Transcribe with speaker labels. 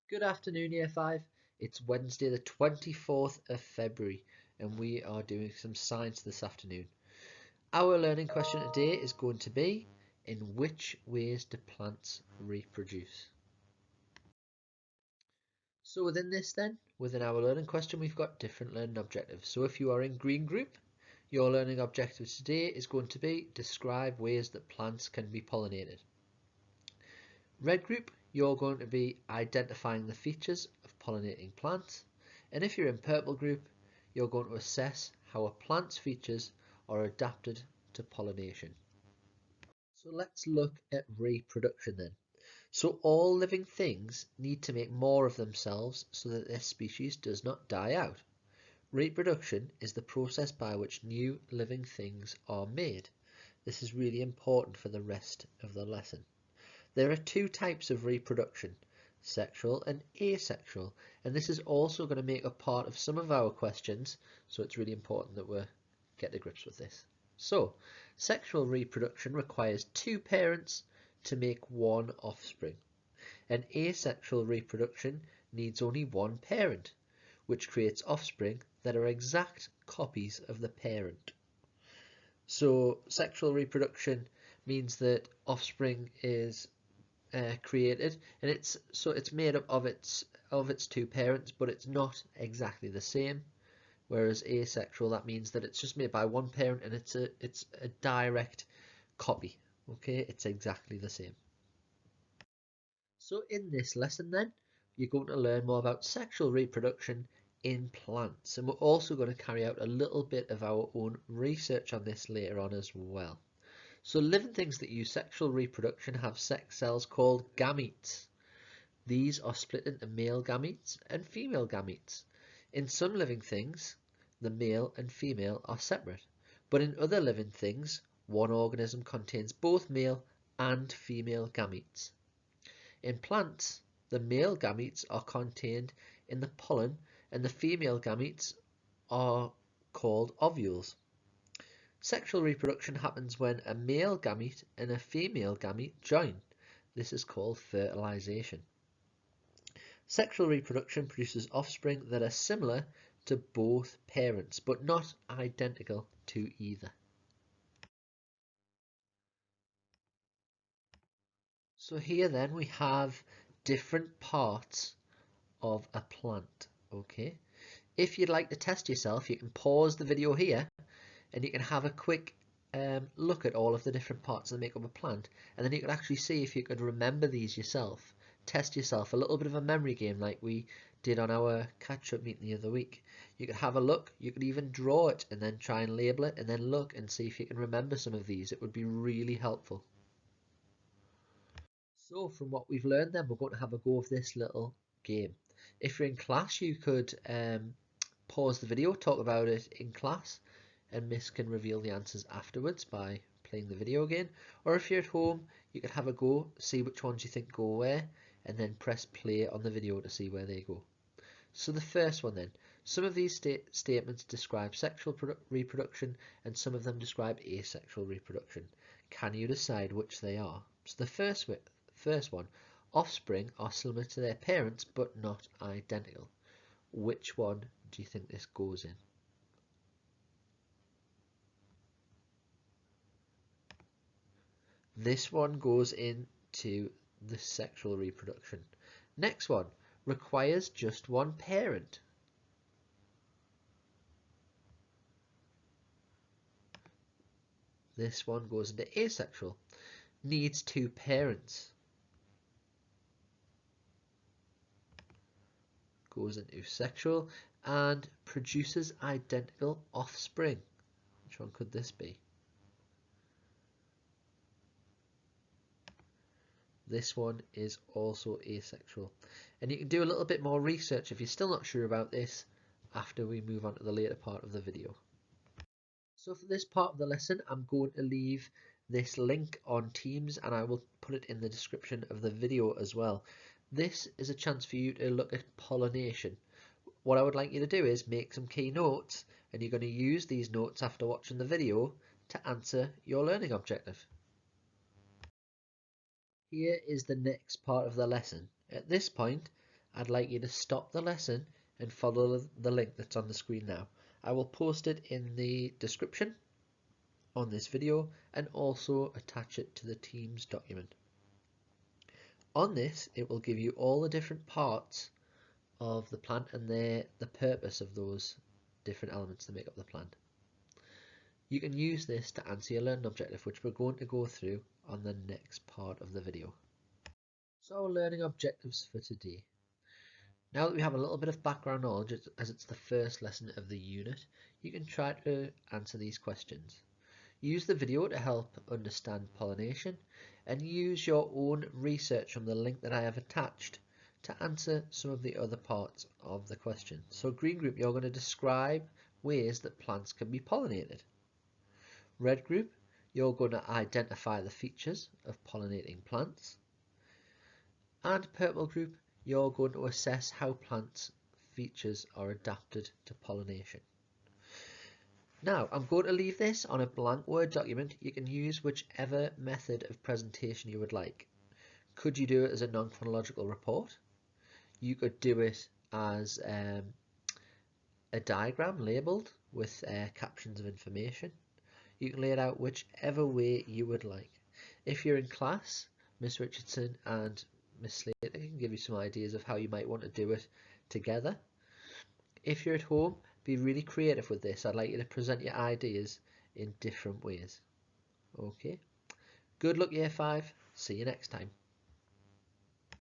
Speaker 1: Good afternoon, Year 5. It's Wednesday, the 24th of February, and we are doing some science this afternoon. Our learning question today is going to be, in which ways do plants reproduce? So within our learning question, we've got different learning objectives. So if you are in green group, your learning objective today is going to be describe ways that plants can be pollinated. Red group, you're going to be identifying the features of pollinating plants, and if you're in purple group, you're going to assess how a plant's features are adapted to pollination. So let's look at reproduction then. So all living things need to make more of themselves so that their species does not die out. Reproduction is the process by which new living things are made. This is really important for the rest of the lesson. There are two types of reproduction, sexual and asexual, and this is also going to make a part of some of our questions, so it's really important that we get to grips with this. So, sexual reproduction requires two parents to make one offspring, and asexual reproduction needs only one parent, which creates offspring that are exact copies of the parent. So, sexual reproduction means that offspring is created, and it's made up of its two parents, but it's not exactly the same. Whereas asexual, that means that it's just made by one parent and it's a direct copy. Okay, it's exactly the same. So in this lesson then, you're going to learn more about sexual reproduction in plants, and we're also going to carry out a little bit of our own research on this later on as well. So living things that use sexual reproduction have sex cells called gametes. These are split into male gametes and female gametes. In some living things, the male and female are separate, but in other living things, one organism contains both male and female gametes. In plants, the male gametes are contained in the pollen and the female gametes are called ovules. Sexual reproduction happens when a male gamete and a female gamete join. This is called fertilization. Sexual reproduction produces offspring that are similar to both parents, but not identical to either. So here then we have different parts of a plant, okay? If you'd like to test yourself, you can pause the video here and you can have a quick look at all of the different parts that make up a plant, and then you can actually see if you could remember these yourself. Test yourself, a little bit of a memory game like we did on our catch-up meeting the other week. You could have a look, you could even draw it and then try and label it and then look and see if you can remember some of these. It would be really helpful. So from what we've learned then, we're going to have a go of this little game. If you're in class, you could pause the video, talk about it in class, and Miss can reveal the answers afterwards by playing the video again. Or if you're at home, you could have a go, see which ones you think go where, and then press play on the video to see where they go. So the first one then, some of these statements describe sexual reproduction and some of them describe asexual reproduction. Can you decide which they are? So the first one, offspring are similar to their parents but not identical. Which one do you think this goes in? This one goes into the sexual reproduction. Next one, requires just one parent. This one goes into asexual. Needs two parents. Goes into sexual. And produces identical offspring. Which one could this be? This one is also asexual. And you can do a little bit more research if you're still not sure about this after we move on to the later part of the video. So for this part of the lesson, I'm going to leave this link on Teams and I will put it in the description of the video as well. This is a chance for you to look at pollination. What I would like you to do is make some key notes, and you're going to use these notes after watching the video to answer your learning objective. Here is the next part of the lesson. At this point, I'd like you to stop the lesson and follow the link that's on the screen now. I will post it in the description on this video and also attach it to the Teams document. On this, it will give you all the different parts of the plant and the purpose of those different elements that make up the plant. You can use this to answer your learning objective, which we're going to go through on the next part of the video. So our learning objectives for today. Now that we have a little bit of background knowledge, as it's the first lesson of the unit, you can try to answer these questions. Use the video to help understand pollination and use your own research from the link that I have attached to answer some of the other parts of the question. So green group, you're going to describe ways that plants can be pollinated. Red group, you're going to identify the features of pollinating plants. And purple group, you're going to assess how plants' features are adapted to pollination. Now, I'm going to leave this on a blank Word document. You can use whichever method of presentation you would like. Could you do it as a non-chronological report? You could do it as a diagram labelled with captions of information. You can lay it out whichever way you would like. If you're in class, Miss Richardson and Miss Slater can give you some ideas of how you might want to do it together. If you're at home, be really creative with this. I'd like you to present your ideas in different ways. Okay. Good luck, Year 5. See you next time.